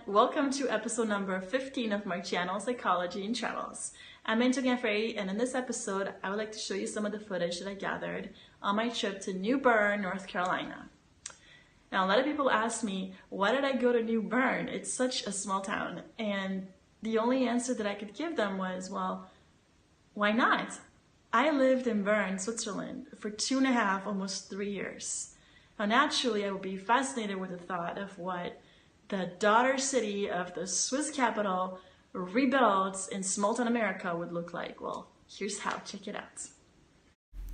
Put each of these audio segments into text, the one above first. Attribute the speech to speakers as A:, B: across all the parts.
A: welcome to episode number 15 of my channel, Psychology and Travels. I'm Anto Gaffrey, and in this episode, I would like to show you some of the footage that I gathered on my trip to New Bern, North Carolina. Now, a lot of people ask me, why did I go to New Bern? It's such a small town. And the only answer that I could give them was, well, why not? I lived in Bern, Switzerland for 2.5, almost 3 years. Now, naturally, I would be fascinated with the thought of what the daughter city of the Swiss capital rebuilt in small town America would look like. Well, here's how. Check it out.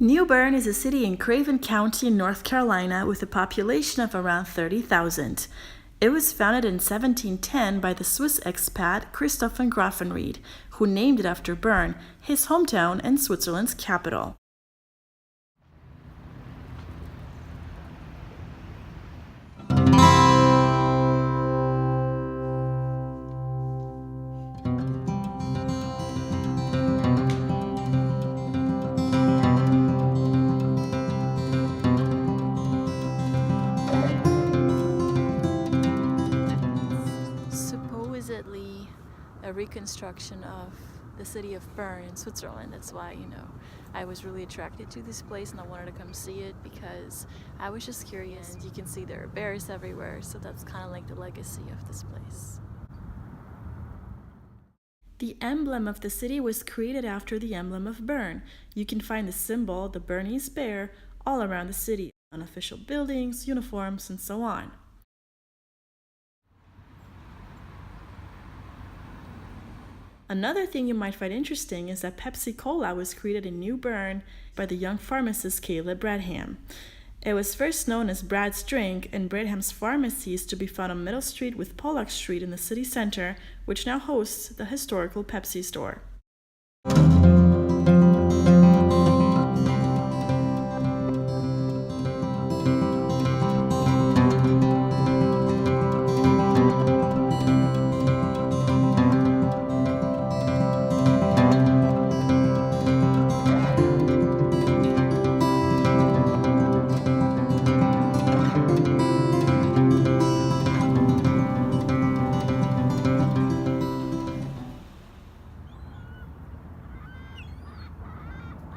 A: New Bern is a city in Craven County, North Carolina, with a population of around 30,000. It was founded in 1710 by the Swiss expat Christoph von Graffenried, who named it after Bern, his hometown and Switzerland's capital. A reconstruction of the city of Bern in Switzerland. That's why, I was really attracted to this place and I wanted to come see it because I was just curious. And you can see there are bears everywhere, so that's kind of like the legacy of this place. The emblem of the city was created after the emblem of Bern. You can find the symbol, the Bernese bear, all around the city, on official buildings, uniforms, and so on. Another thing you might find interesting is that Pepsi Cola was created in New Bern by the young pharmacist Caleb Bradham. It was first known as Brad's Drink, and Bradham's pharmacy is to be found on Middle Street with Pollock Street in the city center, which now hosts the historical Pepsi store.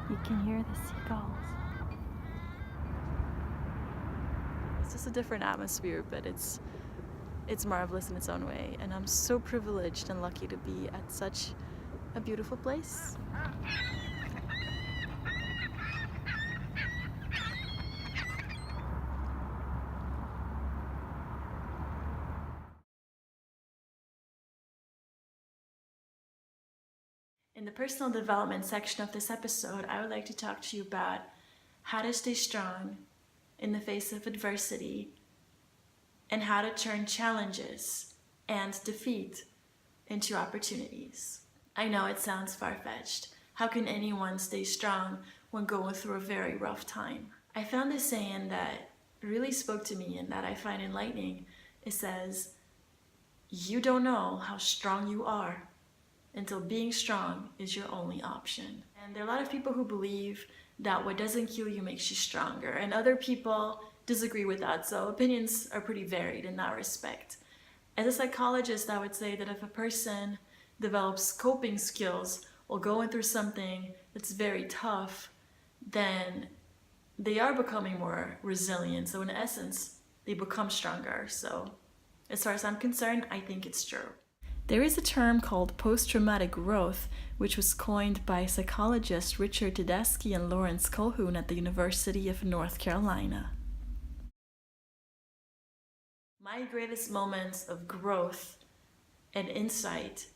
A: You can hear the seagulls. It's just a different atmosphere, but it's marvelous in its own way. And I'm so privileged and lucky to be at such a beautiful place. In the personal development section of this episode, I would like to talk to you about how to stay strong in the face of adversity and how to turn challenges and defeat into opportunities. I know it sounds far-fetched. How can anyone stay strong when going through a very rough time? I found this saying that really spoke to me and that I find enlightening. It says, "You don't know how strong you are until being strong is your only option." And there are a lot of people who believe that what doesn't kill you makes you stronger, and other people disagree with that, so opinions are pretty varied in that respect. As a psychologist, I would say that if a person develops coping skills while going through something that's very tough, then they are becoming more resilient. So in essence, they become stronger. So as far as I'm concerned, I think it's true. There is a term called post-traumatic growth, which was coined by psychologists Richard Tedeschi and Lawrence Colquhoun at the University of North Carolina. My greatest moments of growth and insight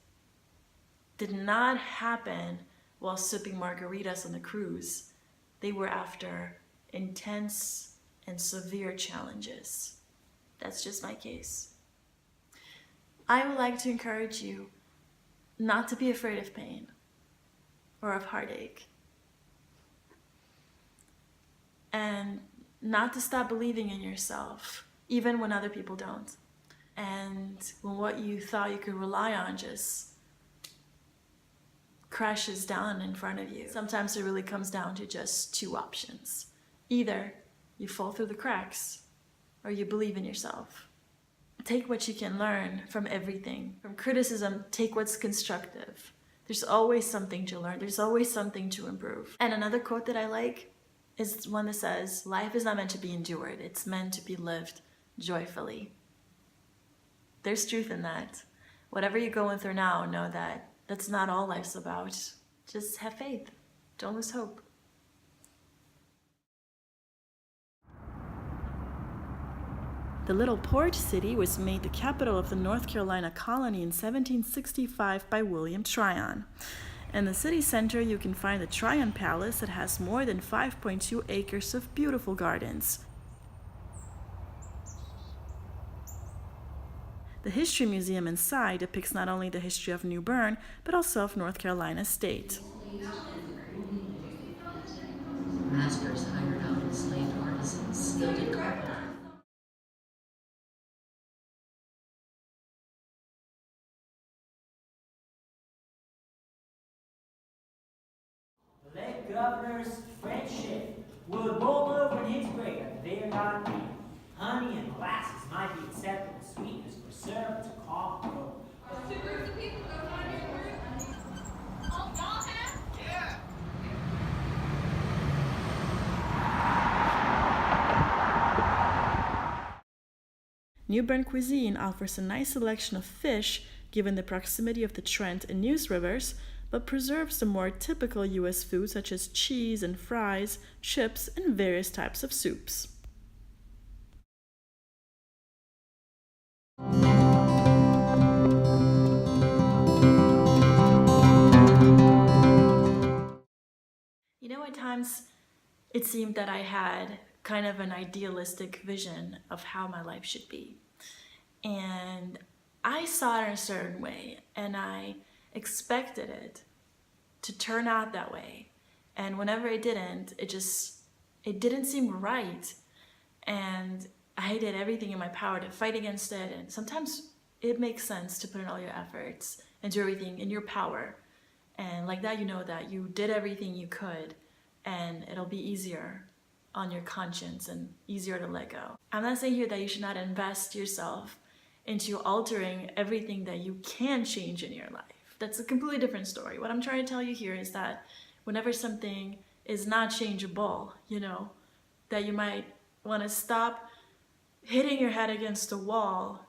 A: did not happen while sipping margaritas on a cruise. They were after intense and severe challenges. That's just my case. I would like to encourage you not to be afraid of pain or of heartache, and not to stop believing in yourself, even when other people don't, and when what you thought you could rely on just crashes down in front of you. Sometimes it really comes down to just two options. Either you fall through the cracks or you believe in yourself. take what you can learn from everything. From criticism, take what's constructive. There's always something to learn. There's always something to improve. And another quote that I like is one that says, life is not meant to be endured. It's meant to be lived joyfully. There's truth in that. Whatever you're going through now, know that that's not all life's about. Just have faith. Don't lose hope. The little port city was made the capital of the North Carolina colony in 1765 by William Tryon. In the city center, you can find the Tryon Palace that has more than 5.2 acres of beautiful gardens. The History Museum inside depicts not only the history of New Bern, but also of North Carolina State.
B: Masters hired out enslaved artisans, skilled in carpentry.
C: The late governor's friendship would roll over in his grave at the very hot meal. Honey and molasses might be acceptable sweetness for syrup to calm the throat.
D: Two groups of people go find your group. Oh, y'all have? Yeah.
A: New Bern cuisine offers a nice selection of fish given the proximity of the Trent and Neuse rivers, but preserves the more typical U.S. foods such as cheese and fries, chips, and various types of soups. You know, at times it seemed that I had kind of an idealistic vision of how my life should be. And I saw it in a certain way, and I expected it to turn out that way. And whenever it didn't, it didn't seem right. And I did everything in my power to fight against it. And sometimes it makes sense to put in all your efforts and do everything in your power. And like that, you know that you did everything you could, and it'll be easier on your conscience and easier to let go. I'm not saying here that you should not invest yourself into altering everything that you can change in your life. That's a completely different story. What I'm trying to tell you here is that whenever something is not changeable, that you might want to stop hitting your head against a wall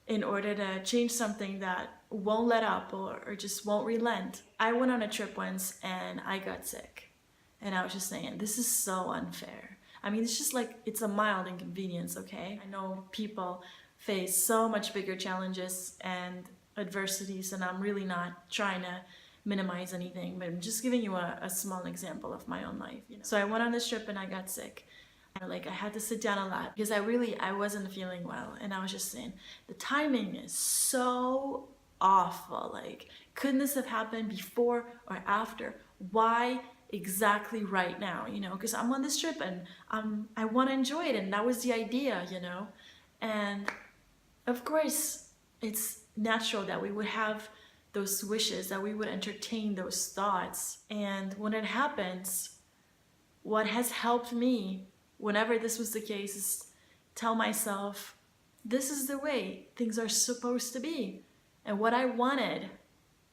A: in order to change something that won't let up or just won't relent. I went on a trip once and I got sick. And I was just saying, this is so unfair. I mean, it's just like, it's a mild inconvenience, okay? I know people face so much bigger challenges and adversities, and I'm really not trying to minimize anything, but I'm just giving you a small example of my own life. So I went on this trip and I got sick. I had to sit down a lot because I wasn't feeling well. And I was just saying, the timing is so awful. Like, couldn't this have happened before or after? Why exactly right now? Because I'm on this trip and I want to enjoy it, and that was the idea, And of course, it's natural that we would have those wishes, that we would entertain those thoughts. And when it happens, what has helped me whenever this was the case is tell myself, this is the way things are supposed to be. And what I wanted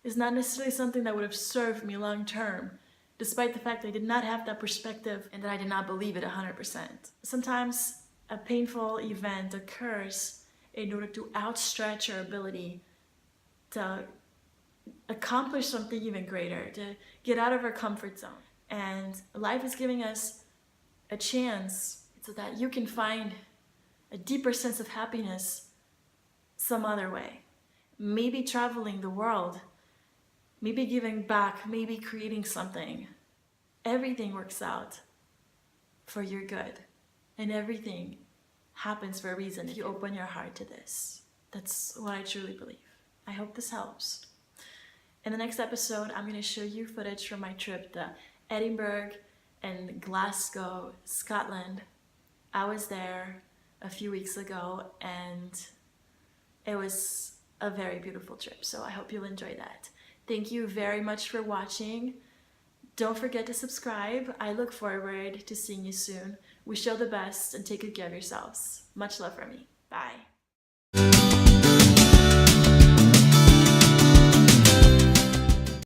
A: is not necessarily something that would have served me long term, despite the fact that I did not have that perspective and that I did not believe it 100%. Sometimes a painful event occurs in order to outstretch our ability to accomplish something even greater, to get out of our comfort zone. And life is giving us a chance so that you can find a deeper sense of happiness some other way. Maybe traveling the world, maybe giving back, maybe creating something. Everything works out for your good, and everything happens for a reason if you open your heart to this. That's what I truly believe. I hope this helps. In the next episode, I'm going to show you footage from my trip to Edinburgh and Glasgow, Scotland. I was there a few weeks ago, and it was a very beautiful trip, so I hope you'll enjoy that. Thank you very much for watching. Don't forget to subscribe. I look forward to seeing you soon. Wish you all the best and take good care of yourselves. Much love from me. Bye.